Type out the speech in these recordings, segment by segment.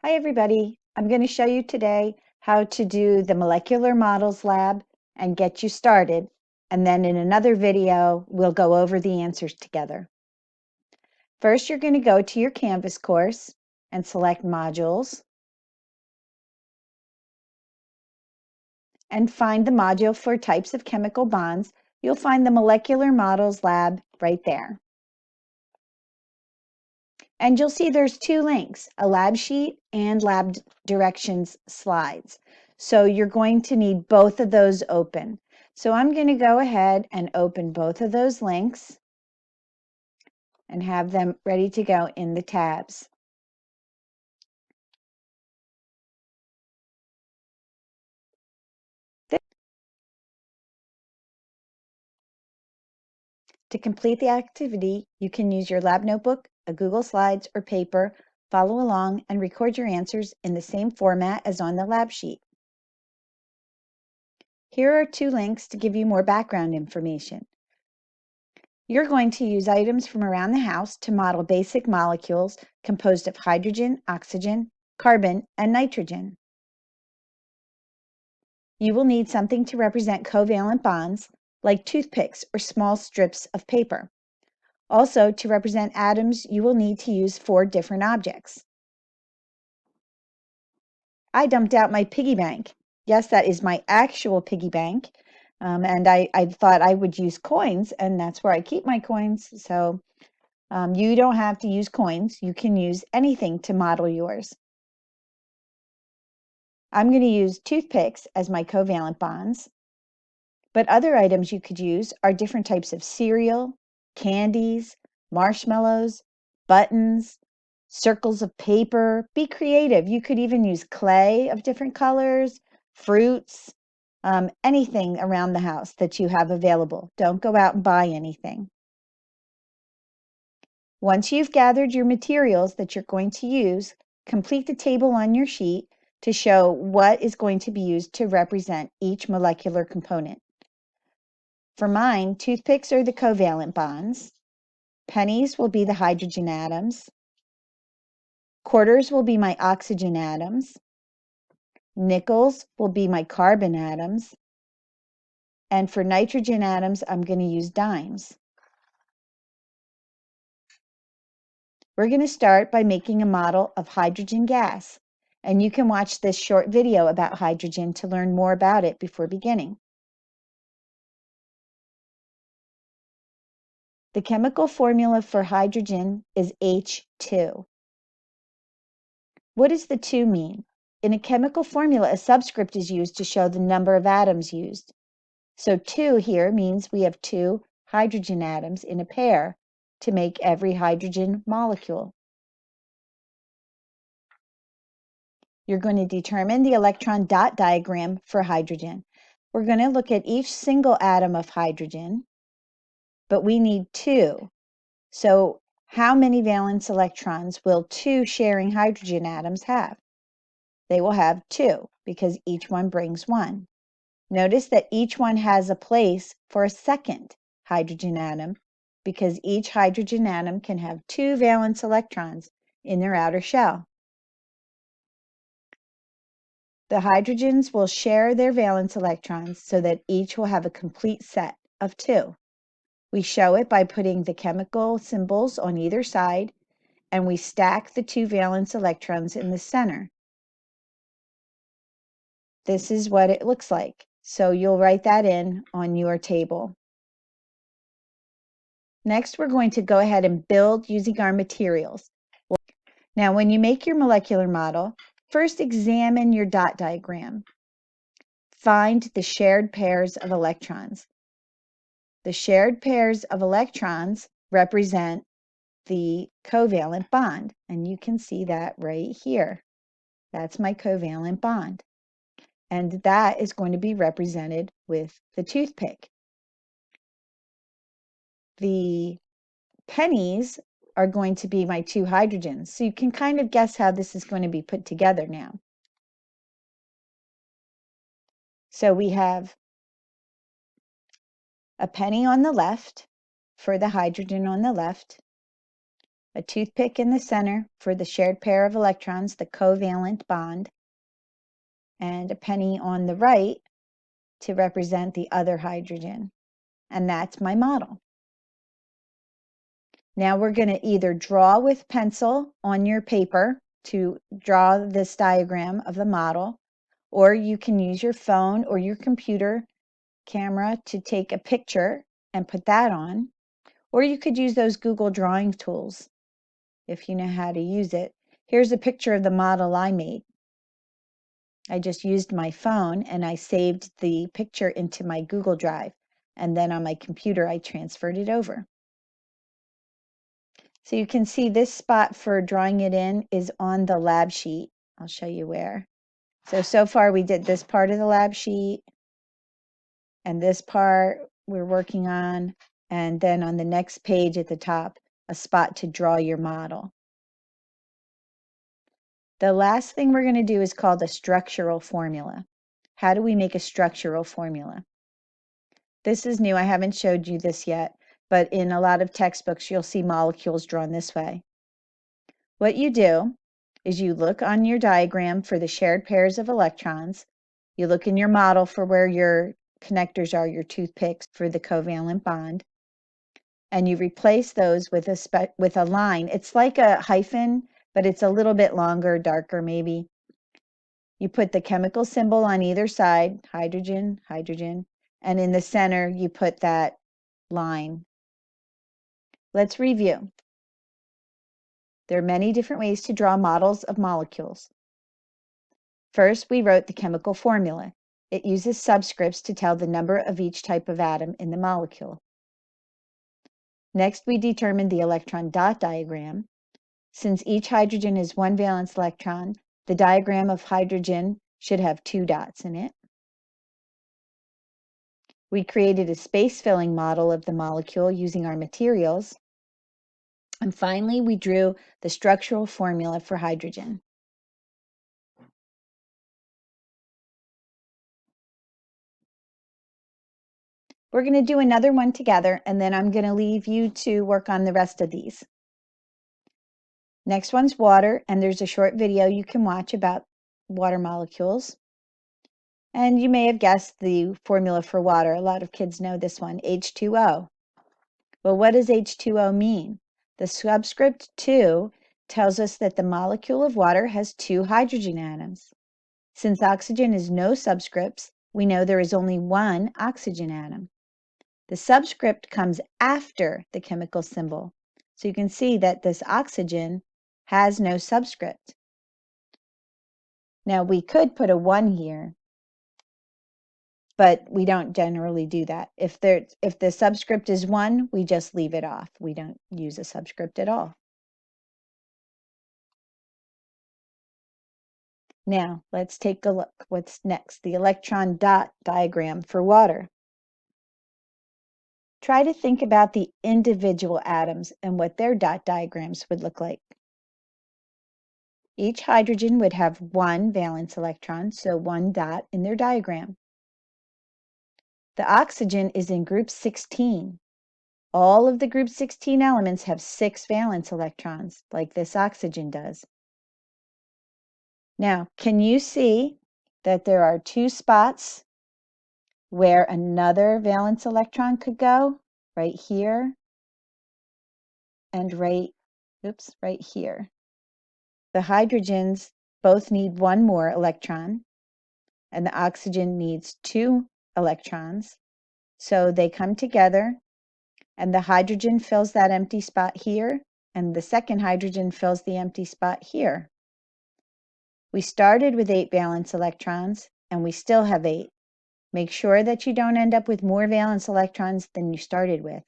Hi everybody, I'm going to show you today how to do the molecular models lab and get you started, and then in another video we'll go over the answers together. First you're going to go to your Canvas course and select modules and find the module for types of chemical bonds. You'll find the molecular models lab right there. And you'll see there's two links, a lab sheet and lab directions slides. So you're going to need both of those open. So I'm going to go ahead and open both of those links and have them ready to go in the tabs. To complete the activity, you can use your lab notebook, a Google Slides, or paper, follow along, and record your answers in the same format as on the lab sheet. Here are two links to give you more background information. You're going to use items from around the house to model basic molecules composed of hydrogen, oxygen, carbon, and nitrogen. You will need something to represent covalent bonds, like toothpicks or small strips of paper. Also, to represent atoms, you will need to use 4 different objects. I dumped out my piggy bank. Yes, that is my actual piggy bank. And I thought I would use coins, and that's where I keep my coins. So you don't have to use coins. You can use anything to model yours. I'm going to use toothpicks as my covalent bonds. But other items you could use are different types of cereal, candies, marshmallows, buttons, circles of paper. Be creative. You could even use clay of different colors, fruits, anything around the house that you have available. Don't go out and buy anything. Once you've gathered your materials that you're going to use, complete the table on your sheet to show what is going to be used to represent each molecular component. For mine, toothpicks are the covalent bonds, pennies will be the hydrogen atoms, quarters will be my oxygen atoms, nickels will be my carbon atoms, and for nitrogen atoms, I'm going to use dimes. We're going to start by making a model of hydrogen gas, and you can watch this short video about hydrogen to learn more about it before beginning. The chemical formula for hydrogen is H2. What does the 2 mean? In a chemical formula, a subscript is used to show the number of atoms used. So 2 here means we have 2 hydrogen atoms in a pair to make every hydrogen molecule. You're going to determine the electron dot diagram for hydrogen. We're going to look at each single atom of hydrogen, but we need 2. So how many valence electrons will 2 sharing hydrogen atoms have? They will have 2 because each one brings 1. Notice that each one has a place for a second hydrogen atom because each hydrogen atom can have 2 valence electrons in their outer shell. The hydrogens will share their valence electrons so that each will have a complete set of 2. We show it by putting the chemical symbols on either side, and we stack the 2 valence electrons in the center. This is what it looks like. So you'll write that in on your table. Next, we're going to go ahead and build using our materials. Now, when you make your molecular model, first examine your dot diagram. Find the shared pairs of electrons. The shared pairs of electrons represent the covalent bond, and you can see that right here. That's my covalent bond. And that is going to be represented with the toothpick. The pennies are going to be my 2 hydrogens. So you can kind of guess how this is going to be put together now. So we have a penny on the left for the hydrogen on the left, a toothpick in the center for the shared pair of electrons, the covalent bond, and a penny on the right to represent the other hydrogen. And that's my model. Now we're going to either draw with pencil on your paper to draw this diagram of the model, or you can use your phone or your computer camera to take a picture and put that on, or you could use those Google drawing tools if you know how to use it. Here's a picture of the model I made. I just used my phone and I saved the picture into my Google Drive, and then on my computer I transferred it over. So you can see this spot for drawing it in is on the lab sheet. I'll show you where. So far we did this part of the lab sheet, and this part we're working on, and then on the next page at the top, a spot to draw your model. The last thing we're going to do is called a structural formula. How do we make a structural formula? This is new. I haven't showed you this yet, but in a lot of textbooks, you'll see molecules drawn this way. What you do is you look on your diagram for the shared pairs of electrons. You look in your model for where your connectors are, your toothpicks for the covalent bond, and you replace those with a line. It's like a hyphen, but it's a little bit longer, darker maybe. You put the chemical symbol on either side, hydrogen, hydrogen, and in the center you put that line. Let's review. There are many different ways to draw models of molecules. First, we wrote the chemical formula. It uses subscripts to tell the number of each type of atom in the molecule. Next, we determined the electron dot diagram. Since each hydrogen is one valence electron, the diagram of hydrogen should have 2 dots in it. We created a space-filling model of the molecule using our materials. And finally, we drew the structural formula for hydrogen. We're going to do another one together, and then I'm going to leave you to work on the rest of these. Next one's water, and there's a short video you can watch about water molecules. And you may have guessed the formula for water. A lot of kids know this one, H2O. Well, what does H2O mean? The subscript 2 tells us that the molecule of water has 2 hydrogen atoms. Since oxygen is no subscripts, we know there is only 1 oxygen atom. The subscript comes after the chemical symbol. So you can see that this oxygen has no subscript. Now we could put a 1 here, but we don't generally do that. If the subscript is 1, we just leave it off. We don't use a subscript at all. Now let's take a look. What's next? The electron dot diagram for water. Try to think about the individual atoms and what their dot diagrams would look like. Each hydrogen would have 1 valence electron, so 1 dot in their diagram. The oxygen is in group 16. All of the group 16 elements have 6 valence electrons, like this oxygen does. Now, can you see that there are 2 spots where another valence electron could go? Right here and right here. The hydrogens both need 1 more electron, and the oxygen needs 2 electrons. So they come together, and the hydrogen fills that empty spot here, and the second hydrogen fills the empty spot here. We started with 8 valence electrons, and we still have 8. Make sure that you don't end up with more valence electrons than you started with.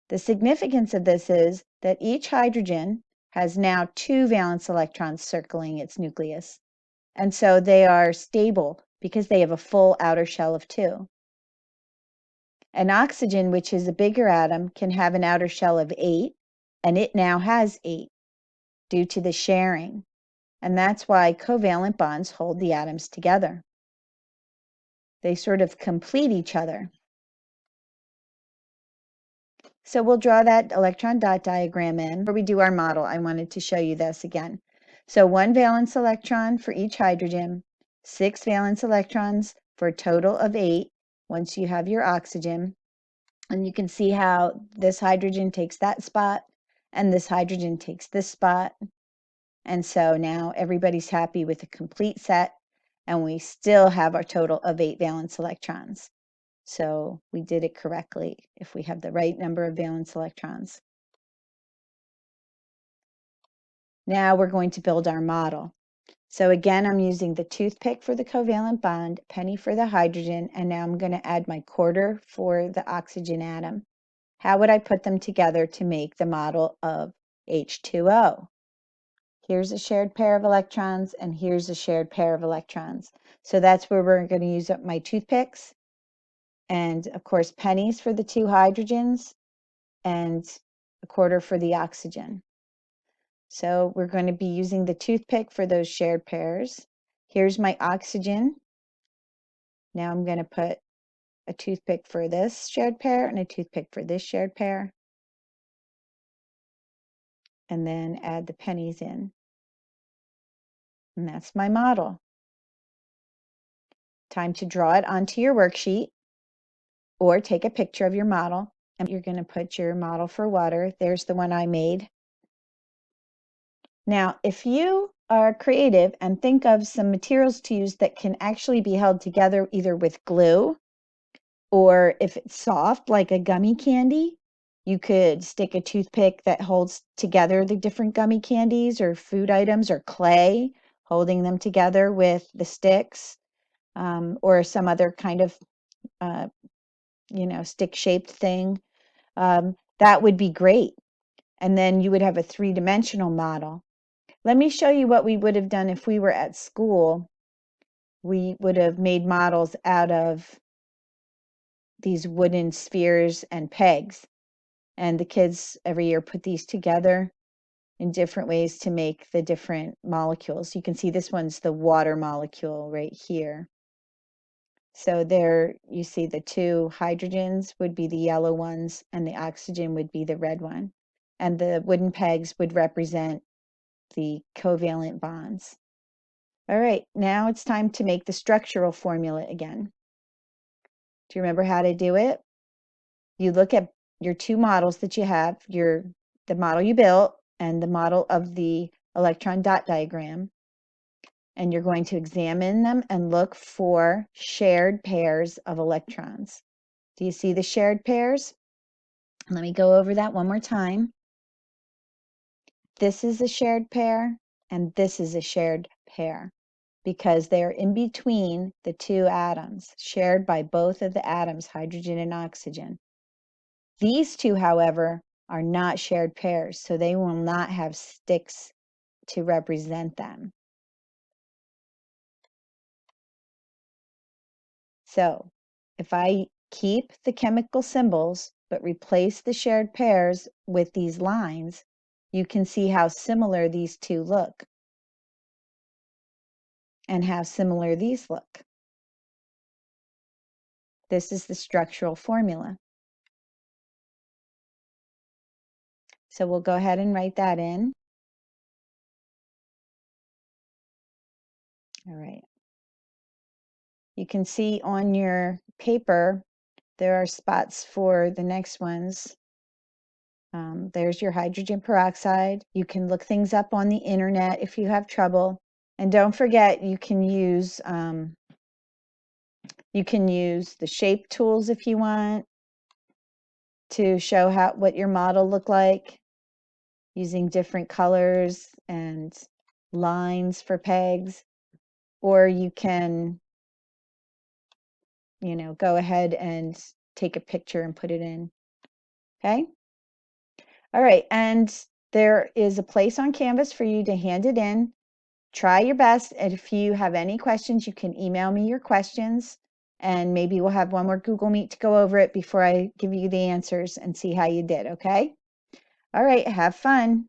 The significance of this is that each hydrogen has now 2 valence electrons circling its nucleus, and so they are stable because they have a full outer shell of 2. An oxygen, which is a bigger atom, can have an outer shell of 8, and it now has 8 due to the sharing, and that's why covalent bonds hold the atoms together. They sort of complete each other. So we'll draw that electron dot diagram in. Before we do our model, I wanted to show you this again. So 1 valence electron for each hydrogen, 6 valence electrons for a total of 8 once you have your oxygen. And you can see how this hydrogen takes that spot and this hydrogen takes this spot. And so now everybody's happy with a complete set, and we still have our total of 8 valence electrons. So we did it correctly if we have the right number of valence electrons. Now we're going to build our model. So again, I'm using the toothpick for the covalent bond, penny for the hydrogen, and now I'm going to add my quarter for the oxygen atom. How would I put them together to make the model of H2O? Here's a shared pair of electrons, and here's a shared pair of electrons. So that's where we're going to use up my toothpicks. And of course, pennies for the 2 hydrogens and a quarter for the oxygen. So we're going to be using the toothpick for those shared pairs. Here's my oxygen. Now I'm going to put a toothpick for this shared pair and a toothpick for this shared pair. And then add the pennies in. And that's my model. Time to draw it onto your worksheet or take a picture of your model. And you're going to put your model for water. There's the one I made. Now, if you are creative and think of some materials to use that can actually be held together either with glue, or if it's soft like a gummy candy, you could stick a toothpick that holds together the different gummy candies or food items, or clay, holding them together with the sticks, or some other kind of stick-shaped thing. That would be great. And then you would have a 3-dimensional model. Let me show you what we would have done if we were at school. We would have made models out of these wooden spheres and pegs. And the kids every year put these together in different ways to make the different molecules. You can see this one's the water molecule right here. So there you see the 2 hydrogens would be the yellow ones and the oxygen would be the red one. And the wooden pegs would represent the covalent bonds. All right, now it's time to make the structural formula again. Do you remember how to do it? You look at your 2 models that you have, the model you built and the model of the electron dot diagram, and you're going to examine them and look for shared pairs of electrons. Do you see the shared pairs? Let me go over that one more time. This is a shared pair, and this is a shared pair, because they're in between the 2 atoms, shared by both of the atoms, hydrogen and oxygen. These 2, however, are not shared pairs, so they will not have sticks to represent them. So if I keep the chemical symbols but replace the shared pairs with these lines, you can see how similar these 2 look and how similar these look. This is the structural formula. So we'll go ahead and write that in. All right. You can see on your paper there are spots for the next ones. There's your hydrogen peroxide. You can look things up on the internet if you have trouble. And don't forget, you can use the shape tools if you want to show what your model looked like, using different colors and lines for pegs. Or you can, go ahead and take a picture and put it in. Okay? All right, and there is a place on Canvas for you to hand it in. Try your best, and if you have any questions, you can email me your questions, and maybe we'll have one more Google Meet to go over it before I give you the answers and see how you did, okay? All right, have fun.